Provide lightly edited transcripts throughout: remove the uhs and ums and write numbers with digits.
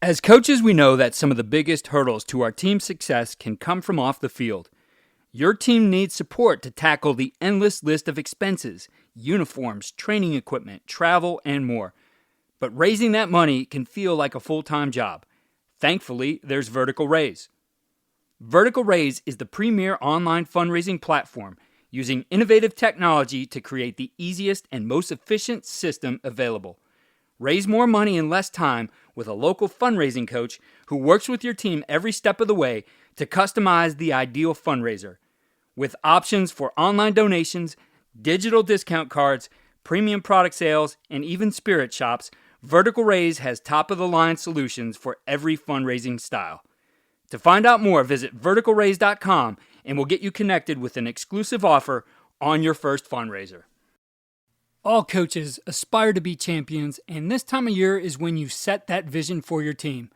As coaches, we know that some of the biggest hurdles to our team's success can come from off the field. Your team needs support to tackle the endless list of expenses, uniforms, training equipment, travel, and more. But raising that money can feel like a full-time job. Thankfully, there's Vertical Raise. Vertical Raise is the premier online fundraising platform using innovative technology to create the easiest and most efficient system available. Raise more money in less time with a local fundraising coach who works with your team every step of the way to customize the ideal fundraiser. With options for online donations, digital discount cards, premium product sales, and even spirit shops, Vertical Raise has top-of-the-line solutions for every fundraising style. To find out more, visit verticalraise.com and we'll get you connected with an exclusive offer on your first fundraiser. All coaches aspire to be champions, and this time of year is when you set that vision for your team.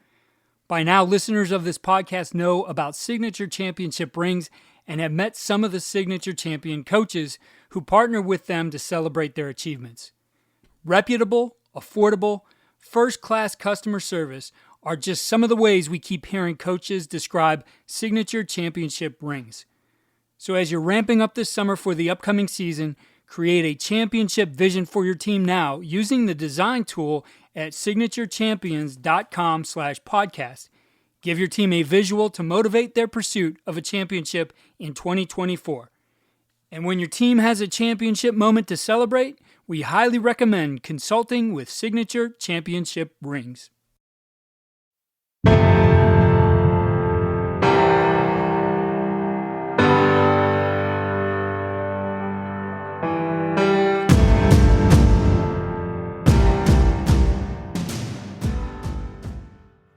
By now, listeners of this podcast know about signature championship rings and have met some of the signature champion coaches who partner with them to celebrate their achievements. Reputable, affordable, first-class customer service are just some of the ways we keep hearing coaches describe signature championship rings. So as you're ramping up this summer for the upcoming season, create a championship vision for your team now using the design tool at signaturechampions.com/podcast. Give your team a visual to motivate their pursuit of a championship in 2024. And when your team has a championship moment to celebrate, we highly recommend consulting with Signature Championship Rings.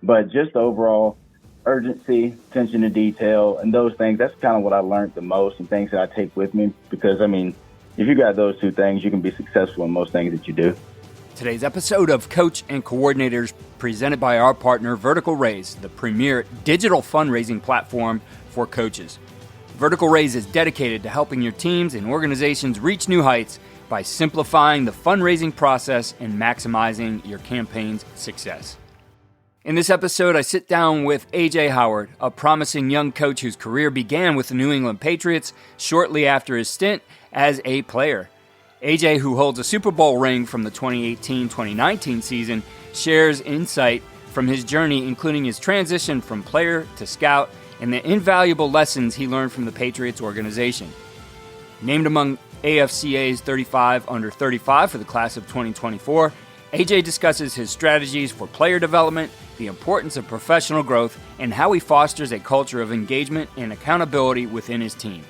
But just the overall urgency, attention to detail, and those things, that's kind of what I learned the most and things that I take with me. Because, I mean, if you got those two things, you can be successful in most things that you do. Today's episode of Coach and Coordinators presented by our partner Vertical Raise, the premier digital fundraising platform for coaches. Vertical Raise is dedicated to helping your teams and organizations reach new heights by simplifying the fundraising process and maximizing your campaign's success. In this episode, I sit down with A.J. Howard, a promising young coach whose career began with the New England Patriots shortly after his stint as a player. A.J., who holds a Super Bowl ring from the 2018-2019 season, shares insight from his journey, including his transition from player to scout and the invaluable lessons he learned from the Patriots organization. Named among AFCA's 35 under 35 for the class of 2024, A.J. discusses his strategies for player development, the importance of professional growth, and how he fosters a culture of engagement and accountability within his team.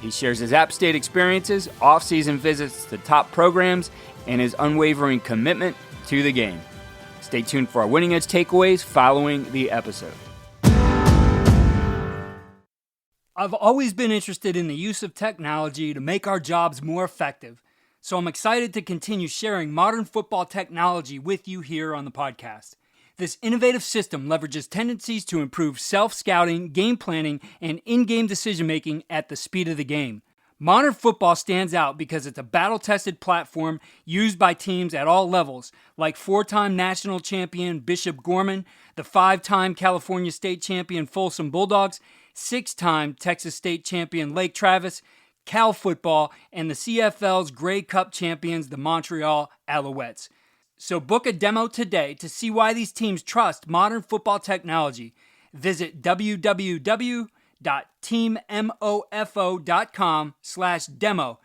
He shares his App State experiences, off-season visits to top programs, and his unwavering commitment to the game. Stay tuned for our Winning Edge takeaways following the episode. I've always been interested in the use of technology to make our jobs more effective, so I'm excited to continue sharing modern football technology with you here on the podcast. This innovative system leverages tendencies to improve self-scouting, game planning, and in-game decision-making at the speed of the game. Modern football stands out because it's a battle-tested platform used by teams at all levels, like four-time national champion Bishop Gorman, the five-time California state champion Folsom Bulldogs, six-time Texas state champion Lake Travis, Cal football, and the CFL's Grey Cup champions, the Montreal Alouettes. So book a demo today to see why these teams trust modern football technology. Visit www.teammofo.com/demo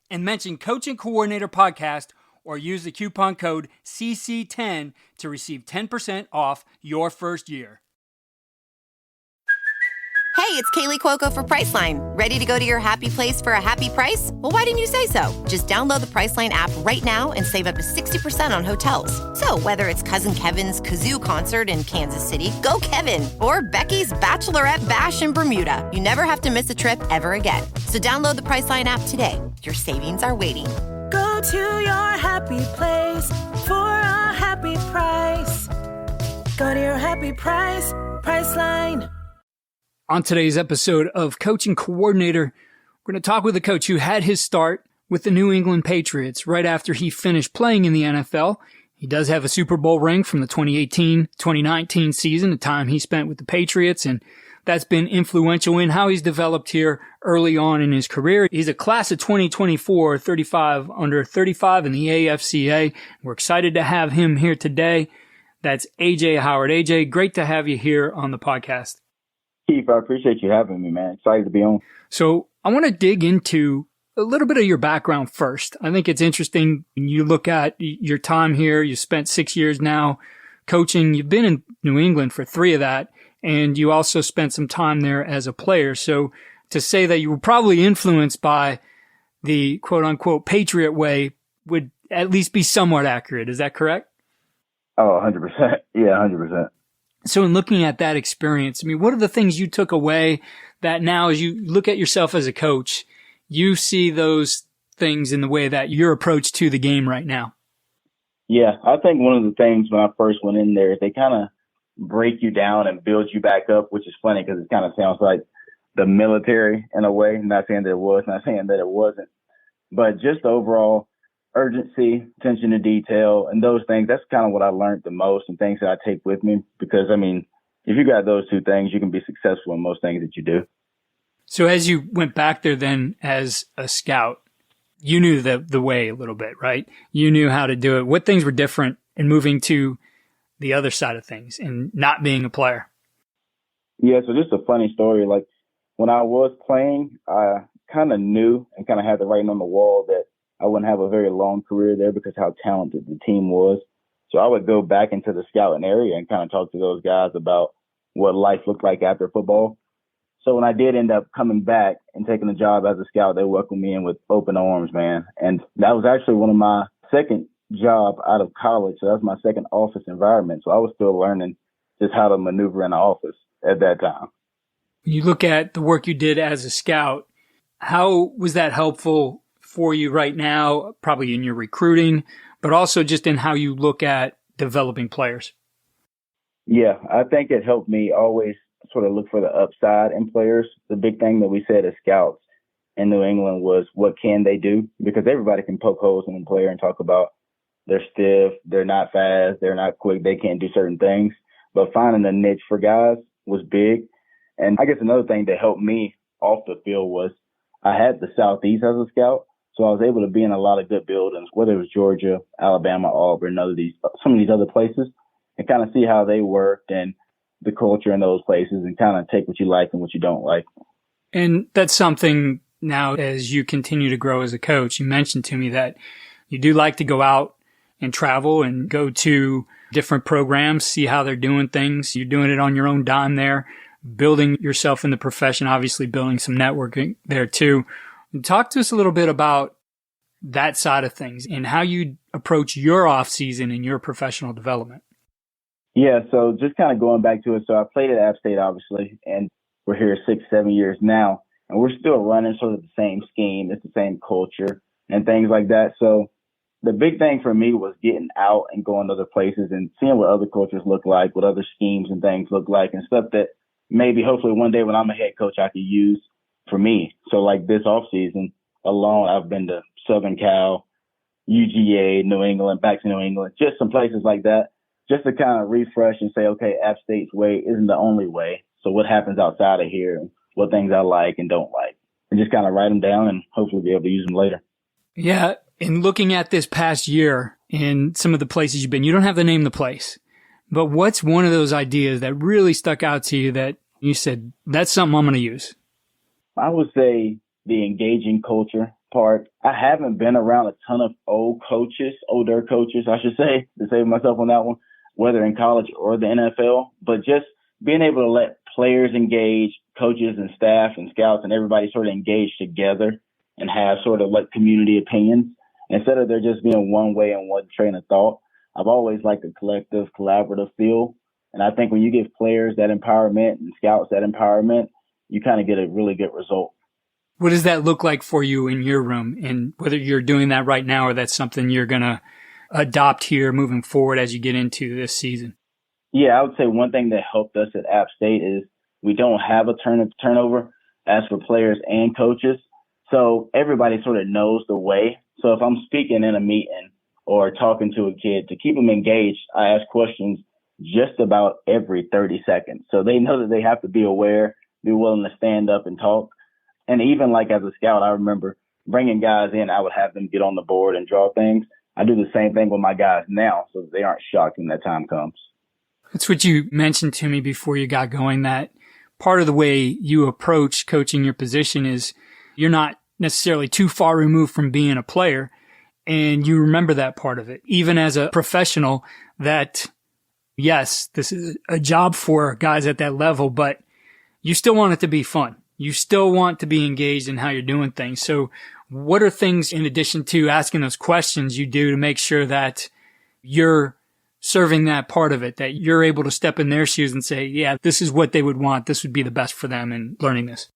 and mention Coach and Coordinator Podcast or use the coupon code CC10 to receive 10% off your first year. Hey, it's Kaylee Cuoco for Priceline. Ready to go to your happy place for a happy price? Well, why didn't you say so? Just download the Priceline app right now and save up to 60% on hotels. So whether it's Cousin Kevin's Kazoo Concert in Kansas City, go Kevin, or Becky's Bachelorette Bash in Bermuda, you never have to miss a trip ever again. So download the Priceline app today. Your savings are waiting. Go to your happy place for a happy price. Go to your happy price, Priceline. On today's episode of Coach and Coordinator, we're going to talk with a coach who had his start with the New England Patriots right after he finished playing in the NFL He does have a Super Bowl ring from the 2018-2019 season, a time he spent with the Patriots, and that's been influential in how he's developed here early on in his career. He's a class of 2024, 35 under 35 in the AFCA. We're excited to have him here today. That's AJ Howard. AJ, great to have you here on the podcast. Keith, I appreciate you having me, man. Excited to be on. So I want to dig into a little bit of your background first. I think it's interesting when you look at your time here. You spent 6 years now coaching. You've been in New England for 3 of that, and you also spent some time there as a player. So to say that you were probably influenced by the quote-unquote Patriot way would at least be somewhat accurate. Is that correct? Oh, 100%. Yeah, 100%. So in looking at that experience, I mean, what are the things you took away that now as you look at yourself as a coach, you see those things in the way that your approach to the game right now? Yeah, I think one of the things when I first went in there, they kind of break you down and build you back up, which is funny because it kind of sounds like the military in a way. Not saying that it was, not saying that it wasn't, but just overall urgency, attention to detail, and those things. That's kind of what I learned the most and things that I take with me because, I mean, if you got those 2 things, you can be successful in most things that you do. So as you went back there then as a scout, you knew the way a little bit, right? You knew how to do it. What things were different in moving to the other side of things and not being a player? Yeah, so just a funny story. Like when I was playing, I kind of knew and kind of had the writing on the wall that I wouldn't have a very long career there because how talented the team was. So I would go back into the scouting area and kind of talk to those guys about what life looked like after football. So when I did end up coming back and taking a job as a scout, they welcomed me in with open arms, man. And that was actually one of my second job out of college. So that was my second office environment. So I was still learning just how to maneuver in the office at that time. When you look at the work you did as a scout, how was that helpful for you right now, probably in your recruiting, but also just in how you look at developing players? Yeah, I think it helped me always sort of look for the upside in players. The big thing that we said as scouts in New England was what can they do? Because everybody can poke holes in a player and talk about they're stiff, they're not fast, they're not quick, they can't do certain things. But finding a niche for guys was big. And I guess another thing that helped me off the field was I had the Southeast as a scout. So I was able to be in a lot of good buildings, whether it was Georgia, Alabama, Auburn, some of these other places, and kind of see how they worked and the culture in those places and kind of take what you like and what you don't like. And that's something now as you continue to grow as a coach. You mentioned to me that you do like to go out and travel and go to different programs, see how they're doing things. You're doing it on your own dime there, building yourself in the profession, obviously building some networking there too. Talk to us a little bit about that side of things and how you approach your off season and your professional development. Yeah, so just kind of going back to it. So I played at App State, obviously, and we're here 6-7 years now, and we're still running sort of the same scheme. It's the same culture and things like that. So the big thing for me was getting out and going to other places and seeing what other cultures look like, what other schemes and things look like, and stuff that maybe hopefully one day when I'm a head coach I could use for me. So like this off season alone, I've been to Southern Cal, UGA, New England, back to New England, just some places like that, just to kind of refresh and say, okay, App State's way isn't the only way. So what happens outside of here, and what things I like and don't like, and just kind of write them down and hopefully be able to use them later. Yeah. In looking at this past year in some of the places you've been, you don't have to name the place, but what's one of those ideas that really stuck out to you that you said, that's something I'm going to use? I would say the engaging culture part. I haven't been around a ton of older coaches, I should say, to save myself on that one, whether in college or the NFL, but just being able to let players engage, coaches and staff and scouts and everybody sort of engage together and have sort of like community opinions instead of there just being one way and one train of thought. I've always liked a collective, collaborative feel. And I think when you give players that empowerment and scouts that empowerment, you kind of get a really good result. What does that look like for you in your room? And whether you're doing that right now or that's something you're going to adopt here moving forward as you get into this season? Yeah, I would say one thing that helped us at App State is we don't have a turnover as for players and coaches. So everybody sort of knows the way. So if I'm speaking in a meeting or talking to a kid, to keep them engaged, I ask questions just about every 30 seconds. So they know that they have to be aware, be willing to stand up and talk. And even like as a scout, I remember bringing guys in, I would have them get on the board and draw things. I do the same thing with my guys now so that they aren't shocked when that time comes. That's what you mentioned to me before you got going, that part of the way you approach coaching your position is you're not necessarily too far removed from being a player, and you remember that part of it. Even as a professional, that, yes, this is a job for guys at that level, but you still want it to be fun. You still want to be engaged in how you're doing things. So what are things, in addition to asking those questions, you do to make sure that you're serving that part of it, that you're able to step in their shoes and say, yeah, this is what they would want. This would be the best for them in learning this?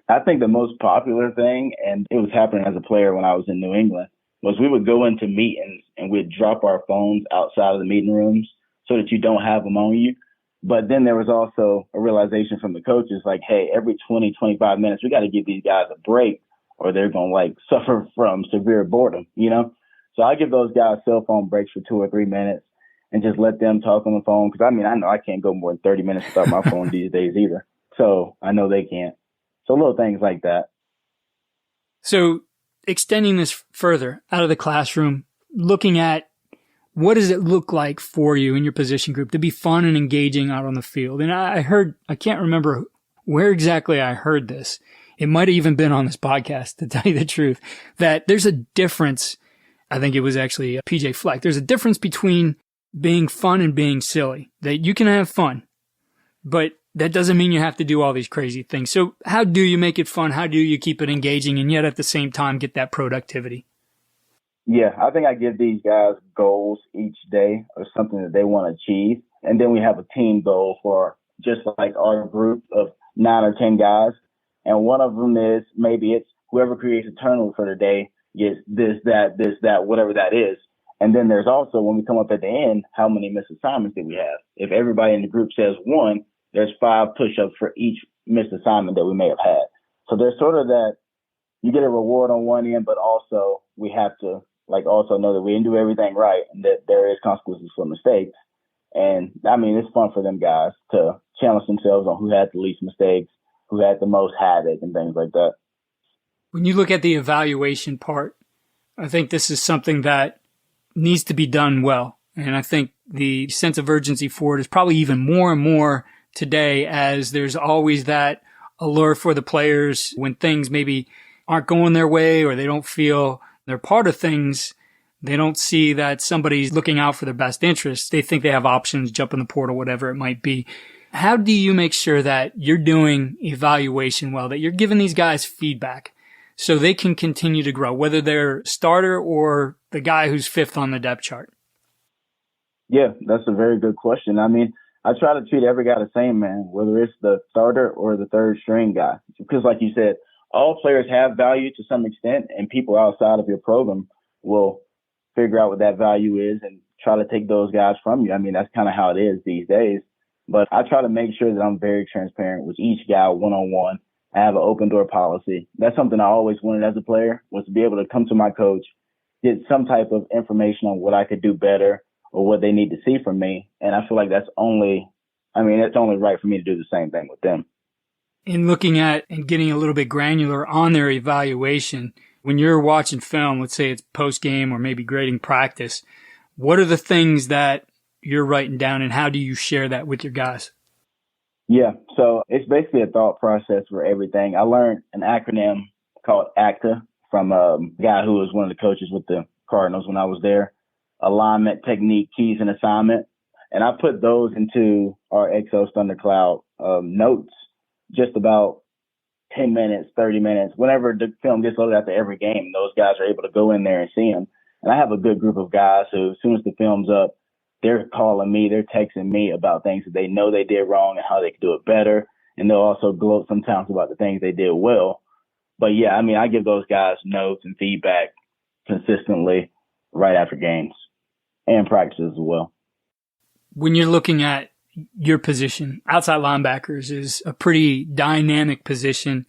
I think the most popular thing, and it was happening as a player when I was in New England, was we would go into meetings and we'd drop our phones outside of the meeting rooms so that you don't have them on you. But then there was also a realization from the coaches, like, hey, every 20, 25 minutes, we got to give these guys a break or they're going to like suffer from severe boredom, you know? So I give those guys cell phone breaks for 2 or 3 minutes and just let them talk on the phone. Cause I mean, I know I can't go more than 30 minutes without my phone these days either. So I know they can't. So little things like that. So extending this further out of the classroom, looking at what does it look like for you in your position group to be fun and engaging out on the field? And I can't remember where exactly I heard this. It might have even been on this podcast, to tell you the truth, that there's a difference. I think it was actually PJ Fleck. There's a difference between being fun and being silly, that you can have fun, but that doesn't mean you have to do all these crazy things. So how do you make it fun? How do you keep it engaging and yet at the same time get that productivity? Yeah, I think I give these guys goals each day or something that they want to achieve. And then we have a team goal for just like our group of 9 or 10 guys. And one of them is maybe it's whoever creates a turnover for the day gets this, that, whatever that is. And then there's also, when we come up at the end, how many missed assignments did we have? If everybody in the group says 1, there's 5 push-ups for each missed assignment that we may have had. So there's sort of that, you get a reward on one end, but also we have to like also know that we didn't do everything right and that there is consequences for mistakes. And I mean, it's fun for them guys to challenge themselves on who had the least mistakes, who had the most havoc and things like that. When you look at the evaluation part, I think this is something that needs to be done well. And I think the sense of urgency for it is probably even more and more today, as there's always that allure for the players when things maybe aren't going their way or they don't feel they're part of things. They don't see that somebody's looking out for their best interests. They think they have options, jump in the portal, whatever it might be. How do you make sure that you're doing evaluation well, that you're giving these guys feedback so they can continue to grow, whether they're starter or the guy who's 5th on the depth chart? Yeah, that's a very good question. I mean, I try to treat every guy the same, man, whether it's the starter or the third string guy. Because like you said, all players have value to some extent, and people outside of your program will figure out what that value is and try to take those guys from you. I mean, that's kind of how it is these days. But I try to make sure that I'm very transparent with each guy one-on-one. I have an open door policy. That's something I always wanted as a player, was to be able to come to my coach, get some type of information on what I could do better or what they need to see from me. And I feel like it's only right for me to do the same thing with them. In looking at and getting a little bit granular on their evaluation, when you're watching film, let's say it's post-game or maybe grading practice, what are the things that you're writing down and how do you share that with your guys? Yeah, so it's basically a thought process for everything. I learned an acronym called AFCA from a guy who was one of the coaches with the Cardinals when I was there. Alignment, technique, keys, and assignment. And I put those into our Exos Thundercloud notes just about 10 minutes, 30 minutes. Whenever the film gets loaded after every game, those guys are able to go in there and see them. And I have a good group of guys who, as soon as the film's up, they're calling me, they're texting me about things that they know they did wrong and how they could do it better. And they'll also gloat sometimes about the things they did well. But yeah, I mean, I give those guys notes and feedback consistently right after games and practices as well. When you're looking at your position, outside linebackers is a pretty dynamic position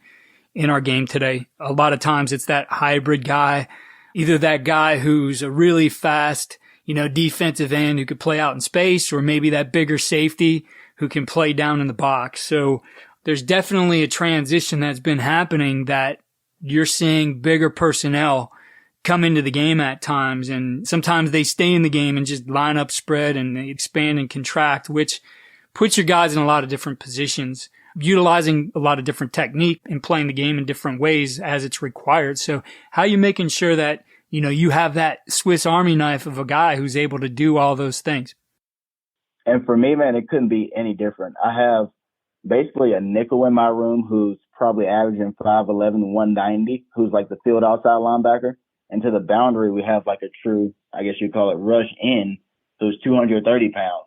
in our game today. A lot of times it's that hybrid guy. either that guy who's a really fast, defensive end who could play out in space, or maybe that bigger safety who can play down in the box. So there's definitely a transition that's been happening that you're seeing bigger personnel come into the game at times. And sometimes they stay in the game and just line up spread and they expand and contract, which puts your guys in a lot of different positions, utilizing a lot of different technique and playing the game in different ways as it's required. So how are you making sure that, you have that Swiss Army knife of a guy who's able to do all those things? And for me, man, it couldn't be any different. I have basically a nickel in my room who's probably averaging 5'11", 190, who's like the field outside linebacker. And to the boundary, we have like a true, I guess you'd call it rush in, who's 230 pounds.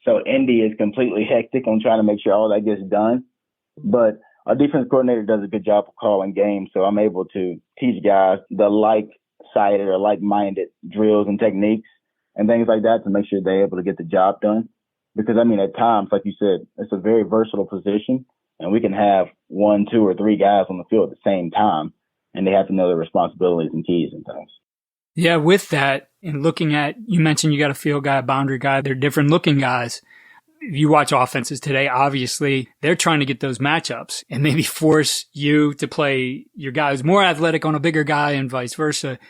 So Indy is completely hectic on trying to make sure all that gets done. But our defense coordinator does a good job of calling games. So I'm able to teach guys the like-sided or like-minded drills and techniques and things like that to make sure they're able to get the job done. Because, at times, like you said, it's a very versatile position, and we can have 1, 2, or 3 guys on the field at the same time, and they have to know their responsibilities and keys and things. Yeah, with that, and looking at, you mentioned you got a field guy, a boundary guy, they're different looking guys. If you watch offenses today, obviously, they're trying to get those matchups and maybe force you to play your guy who's more athletic on a bigger guy and vice versa.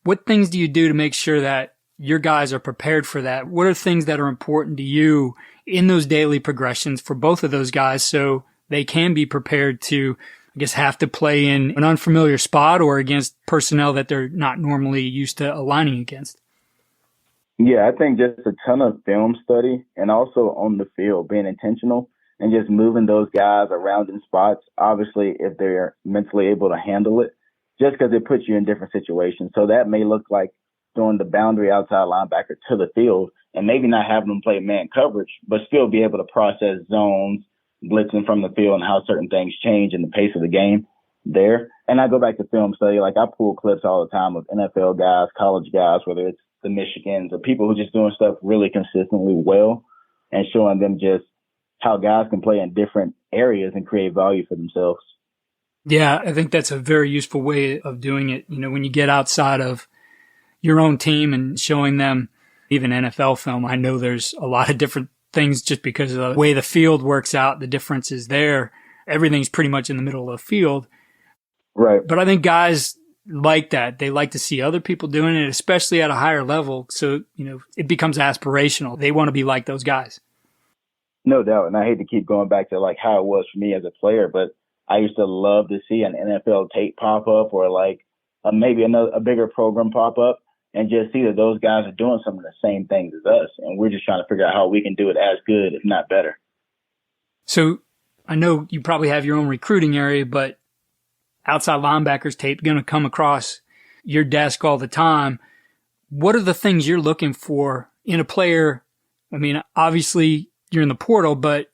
What things do you do to make sure that your guys are prepared for that? What are things that are important to you in those daily progressions for both of those guys so they can be prepared to, have to play in an unfamiliar spot or against personnel that they're not normally used to aligning against? Yeah, I think just a ton of film study and also on the field, being intentional and just moving those guys around in spots, obviously, if they're mentally able to handle it, just because it puts you in different situations. So that may look like throwing the boundary outside linebacker to the field and maybe not having them play man coverage, but still be able to process zones, blitzing from the field and how certain things change in the pace of the game there. And I go back to film study. Like I pull clips all the time of NFL guys, college guys, whether it's the Michigans or people who are just doing stuff really consistently well and showing them just how guys can play in different areas and create value for themselves. Yeah, I think that's a very useful way of doing it. When you get outside of your own team and showing them even NFL film, I know there's a lot of different things just because of the way the field works out, the differences there. Everything's pretty much in the middle of the field. Right. But I think guys like that. They like to see other people doing it, especially at a higher level. So, it becomes aspirational. They want to be like those guys. No doubt. And I hate to keep going back to like how it was for me as a player, but I used to love to see an NFL tape pop up or like maybe a bigger program pop up and just see that those guys are doing some of the same things as us. And we're just trying to figure out how we can do it as good, if not better. So I know you probably have your own recruiting area, but outside linebackers tape going to come across your desk all the time. What are the things you're looking for in a player? Obviously you're in the portal, but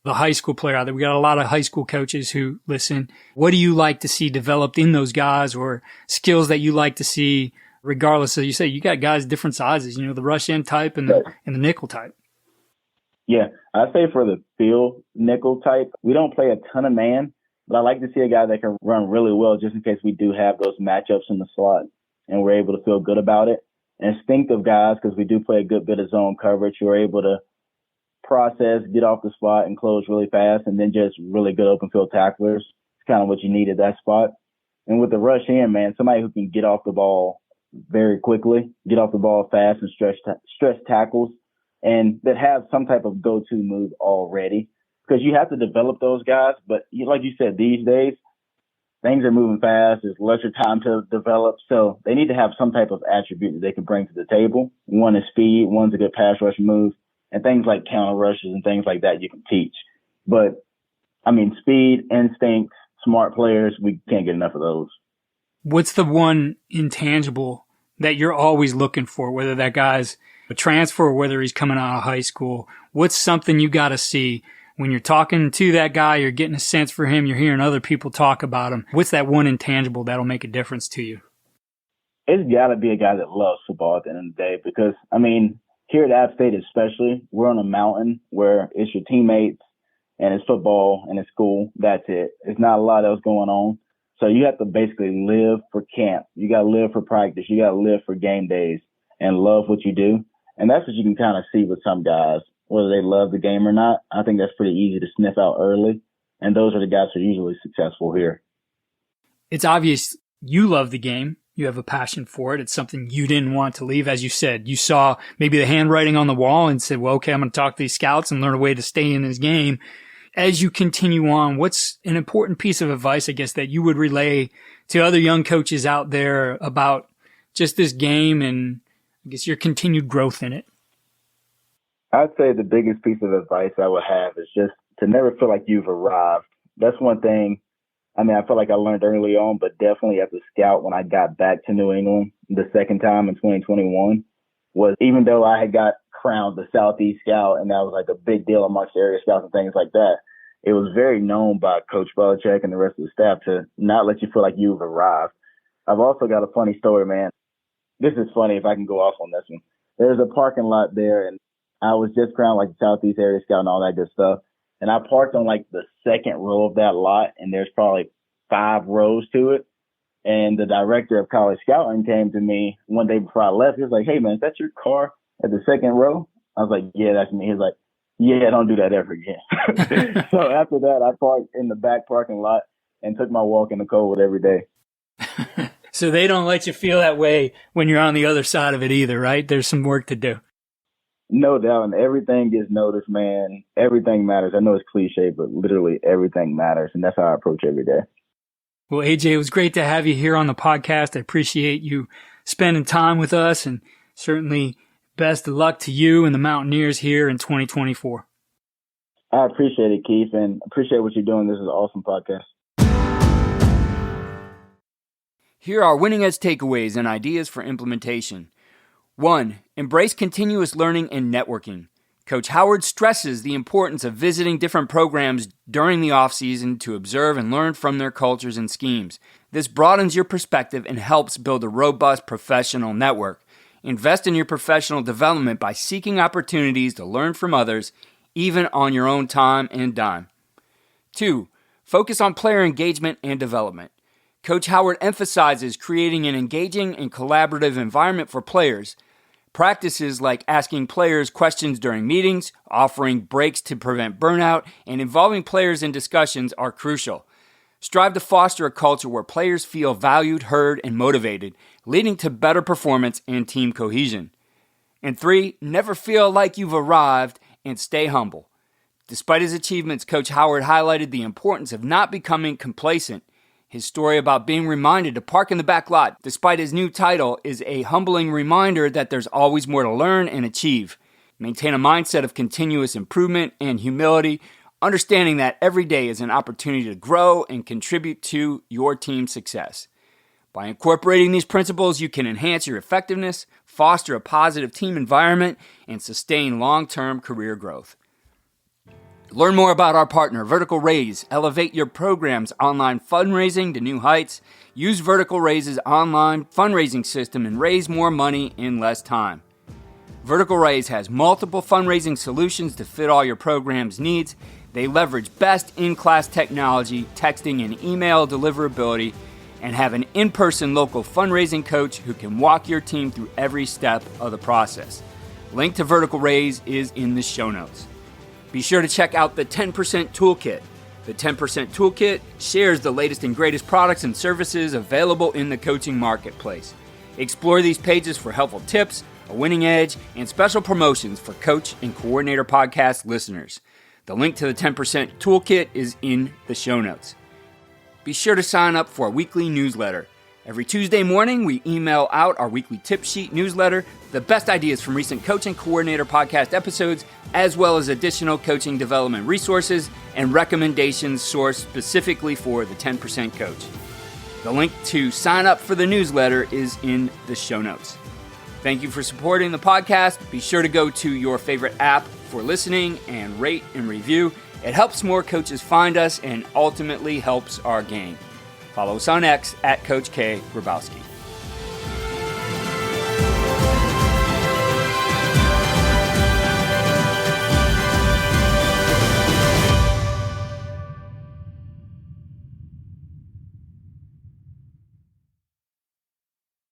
the high school player out there, we got a lot of high school coaches who listen. What do you like to see developed in those guys or skills that you like to see regardless of, you say you got guys different sizes, the rush in type and the nickel type? Yeah, I'd say for the field nickel type, we don't play a ton of man, but I like to see a guy that can run really well just in case we do have those matchups in the slot and we're able to feel good about it. Instinctive guys, because we do play a good bit of zone coverage, who are able to process, get off the spot and close really fast, and then just really good open field tacklers. It's kind of what you need at that spot. And with the rush in, man, somebody who can get off the ball very quickly, get off the ball fast and stretch tackles, and that have some type of go-to move already. Because you have to develop those guys, but like you said, these days, things are moving fast. There's lesser time to develop. So they need to have some type of attribute that they can bring to the table. One is speed. One's a good pass rush move. And things like counter rushes and things like that you can teach. But, speed, instinct, smart players, we can't get enough of those. What's the one intangible that you're always looking for, whether that guy's a transfer or whether he's coming out of high school? What's something you got to see when you're talking to that guy, you're getting a sense for him, you're hearing other people talk about him? What's that one intangible that'll make a difference to you? It's got to be a guy that loves football at the end of the day because, here at App State especially, we're on a mountain where it's your teammates and it's football and it's school. That's it. It's not a lot else going on. So you have to basically live for camp. You got to live for practice. You got to live for game days and love what you do. And that's what you can kind of see with some guys, whether they love the game or not. I think that's pretty easy to sniff out early. And those are the guys who are usually successful here. It's obvious you love the game. You have a passion for it. It's something you didn't want to leave. As you said, you saw maybe the handwriting on the wall and said, well, okay, I'm going to talk to these scouts and learn a way to stay in this game. As you continue on, what's an important piece of advice, I guess, that you would relay to other young coaches out there about just this game and I guess your continued growth in it? I'd say the biggest piece of advice I would have is just to never feel like you've arrived. That's one thing. I mean, I feel like I learned early on, but definitely as a scout when I got back to New England the second time in 2021 was even though I had got crowned the Southeast Scout and that was like a big deal amongst area scouts and things like that, it was very known by Coach Belichick and the rest of the staff to not let you feel like you've arrived. I've also got a funny story, man. This is funny if I can go off on this one. There's a parking lot there and I was just crowned like the Southeast Area Scout and all that good stuff. And I parked on like the second row of that lot and there's probably 5 rows to it. And the director of college scouting came to me one day before I left. He was like, hey man, is that your car at the second row? I was like, yeah, that's me. He was like, yeah, don't do that ever again. So after that, I parked in the back parking lot and took my walk in the cold every day. So they don't let you feel that way when you're on the other side of it either, right? There's some work to do. No doubt. And everything gets noticed, man. Everything matters. I know it's cliche, but literally everything matters. And that's how I approach every day. Well, AJ, it was great to have you here on the podcast. I appreciate you spending time with us and certainly best of luck to you and the Mountaineers here in 2024. I appreciate it, Keith, and appreciate what you're doing. This is an awesome podcast. Here are winning edge takeaways and ideas for implementation. 1. Embrace continuous learning and networking. Coach Howard stresses the importance of visiting different programs during the offseason to observe and learn from their cultures and schemes. This broadens your perspective and helps build a robust professional network. Invest in your professional development by seeking opportunities to learn from others, even on your own time and dime. 2. Focus on player engagement and development. Coach Howard emphasizes creating an engaging and collaborative environment for players. Practices like asking players questions during meetings, offering breaks to prevent burnout, and involving players in discussions are crucial. Strive to foster a culture where players feel valued, heard, and motivated, leading to better performance and team cohesion. And 3, never feel like you've arrived and stay humble. Despite his achievements, Coach Howard highlighted the importance of not becoming complacent. His story about being reminded to park in the back lot despite his new title is a humbling reminder that there's always more to learn and achieve. Maintain a mindset of continuous improvement and humility, understanding that every day is an opportunity to grow and contribute to your team's success. By incorporating these principles, you can enhance your effectiveness, foster a positive team environment, and sustain long-term career growth. Learn more about our partner, Vertical Raise. Elevate your program's online fundraising to new heights. Use Vertical Raise's online fundraising system and raise more money in less time. Vertical Raise has multiple fundraising solutions to fit all your program's needs. They leverage best-in-class technology, texting and email deliverability, and have an in-person local fundraising coach who can walk your team through every step of the process. Link to Vertical Raise is in the show notes. Be sure to check out the 10% Toolkit. The 10% Toolkit shares the latest and greatest products and services available in the coaching marketplace. Explore these pages for helpful tips, a winning edge, and special promotions for Coach and Coordinator podcast listeners. The link to the 10% Toolkit is in the show notes. Be sure to sign up for our weekly newsletter. Every Tuesday morning, we email out our weekly tip sheet newsletter, the best ideas from recent Coach and Coordinator podcast episodes, as well as additional coaching development resources and recommendations sourced specifically for the 10% Coach. The link to sign up for the newsletter is in the show notes. Thank you for supporting the podcast. Be sure to go to your favorite app for listening and rate and review. It helps more coaches find us and ultimately helps our game. Follow us on X at Coach K. Grabowski.